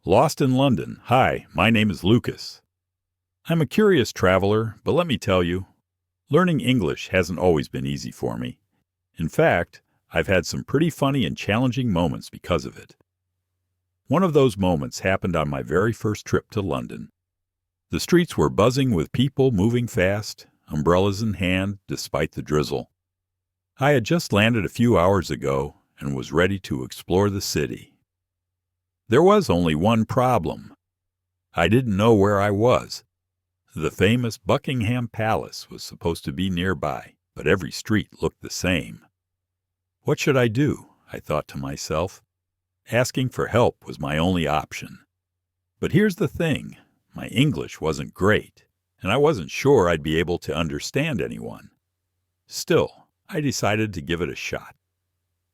Lost in London. Hi, my name is Lucas. I'm a curious traveler, but let me tell you, learning English hasn't always been easy for me. In fact, I've had some pretty funny and challenging moments because of it. One of those moments happened on my very first trip to London. The streets were buzzing with people moving fast, umbrellas in hand despite the drizzle. I had just landed a few hours ago and was ready to explore the city. There was only one problem. I didn't know where I was. The famous Buckingham Palace was supposed to be nearby, but every street looked the same. What should I do? I thought to myself. Asking for help was my only option. But here's the thing. My English wasn't great, and I wasn't sure I'd be able to understand anyone. Still, I decided to give it a shot.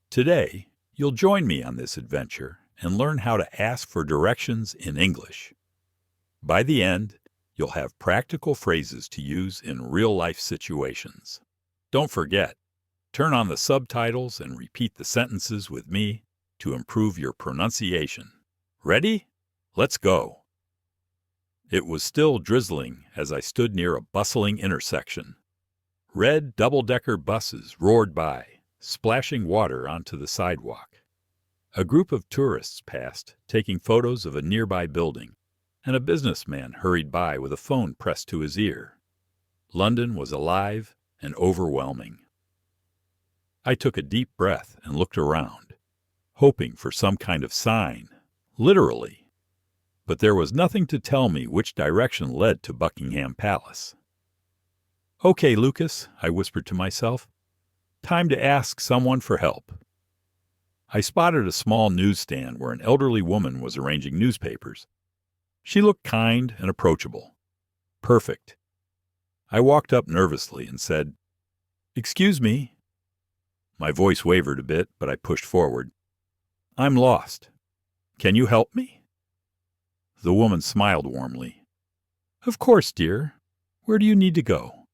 Today, you'll join me on this adventure and learn how to ask for directions in English. By the end, you'll have practical phrases to use in real-life situations. Don't forget, turn on the subtitles and repeat the sentences with me to improve your pronunciation. Ready? Let's go. It was still drizzling as I stood near a bustling intersection. Red double-decker buses roared by, splashing water onto the sidewalk. A group of tourists passed, taking photos of a nearby building, and a businessman hurried by with a phone pressed to his ear. London was alive and overwhelming. I took a deep breath and looked around, hoping for some kind of sign, literally. But there was nothing to tell me which direction led to Buckingham Palace. "Okay, Lucas," I whispered to myself. "Time to ask someone for help." I spotted a small newsstand where an elderly woman was arranging newspapers. She looked kind and approachable. Perfect. I walked up nervously and said, "Excuse me." My voice wavered a bit, but I pushed forward. "I'm lost. Can you help me?" The woman smiled warmly. "Of course, dear. Where do you need to go?"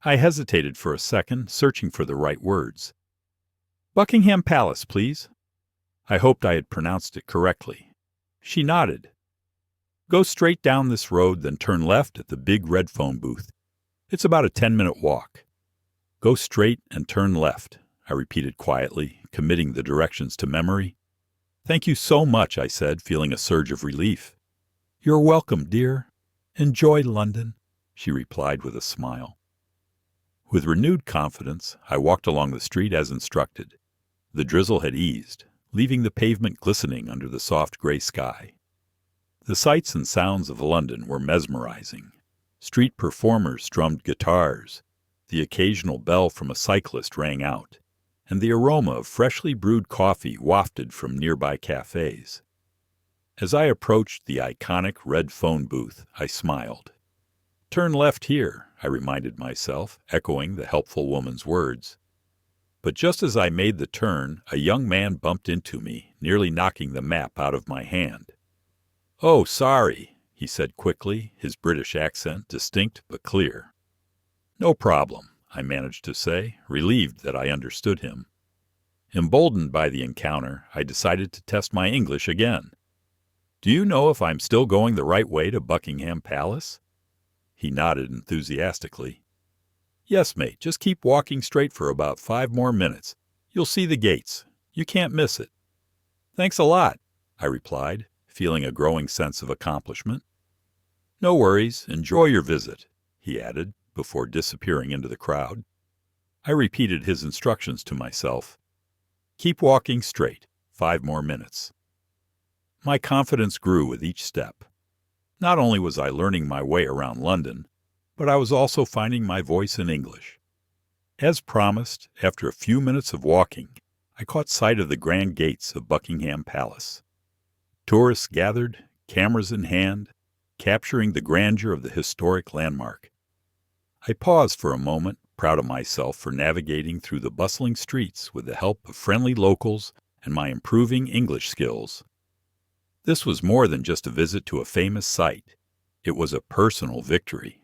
I hesitated for a second, searching for the right words. "Buckingham Palace, please." I hoped I had pronounced it correctly. She nodded. "Go straight down this road, then turn left at the big red phone booth. It's about a 10-minute walk." "Go straight and turn left," I repeated quietly, committing the directions to memory. "Thank you so much," I said, feeling a surge of relief. "You're welcome, dear. Enjoy London," she replied with a smile. With renewed confidence, I walked along the street as instructed. The drizzle had eased, leaving the pavement glistening under the soft gray sky. The sights and sounds of London were mesmerizing. Street performers strummed guitars, the occasional bell from a cyclist rang out, and the aroma of freshly brewed coffee wafted from nearby cafes. As I approached the iconic red phone booth, I smiled. "Turn left here," I reminded myself, echoing the helpful woman's words. But just as I made the turn, a young man bumped into me, nearly knocking the map out of my hand. "Oh, sorry," he said quickly, his British accent distinct but clear. "No problem," I managed to say, relieved that I understood him. Emboldened by the encounter, I decided to test my English again. "Do you know if I'm still going the right way to Buckingham Palace?" He nodded enthusiastically. "Yes, mate, just keep walking straight for about 5 more minutes. You'll see the gates. You can't miss it." "Thanks a lot," I replied, feeling a growing sense of accomplishment. "No worries. Enjoy your visit," he added, before disappearing into the crowd. I repeated his instructions to myself. Keep walking straight. 5 more minutes. My confidence grew with each step. Not only was I learning my way around London, but I was also finding my voice in English. As promised, after a few minutes of walking, I caught sight of the grand gates of Buckingham Palace. Tourists gathered, cameras in hand, capturing the grandeur of the historic landmark. I paused for a moment, proud of myself for navigating through the bustling streets with the help of friendly locals and my improving English skills. This was more than just a visit to a famous site. It was a personal victory.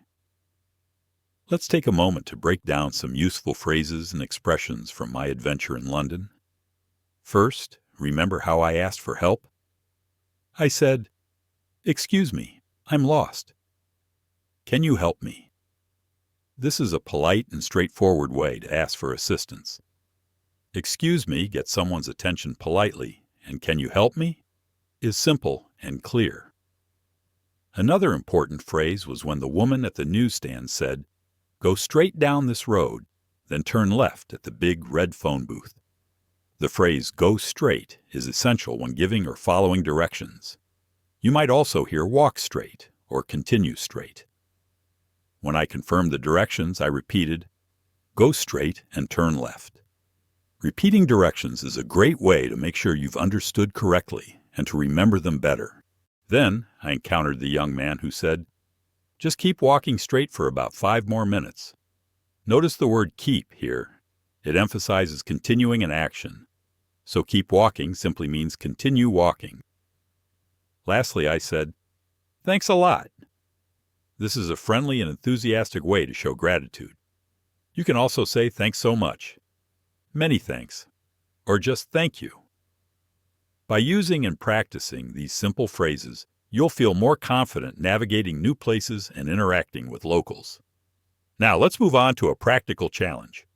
Let's take a moment to break down some useful phrases and expressions from my adventure in London. First, remember how I asked for help? I said, "Excuse me, I'm lost. Can you help me?" This is a polite and straightforward way to ask for assistance. "Excuse me" gets someone's attention politely, and "Can you help me?" is simple and clear. Another important phrase was when the woman at the newsstand said, "Go straight down this road, then turn left at the big red phone booth." The phrase "go straight" is essential when giving or following directions. You might also hear "walk straight" or "continue straight." When I confirmed the directions, I repeated, "Go straight and turn left." Repeating directions is a great way to make sure you've understood correctly and to remember them better. Then I encountered the young man who said, "Just keep walking straight for about 5 more minutes." Notice the word "keep" here. It emphasizes continuing an action. So keep walking simply means continue walking. Lastly, I said, "Thanks a lot." This is a friendly and enthusiastic way to show gratitude. You can also say "thanks so much," "many thanks," or just "thank you." By using and practicing these simple phrases, you'll feel more confident navigating new places and interacting with locals. Now let's move on to a practical challenge.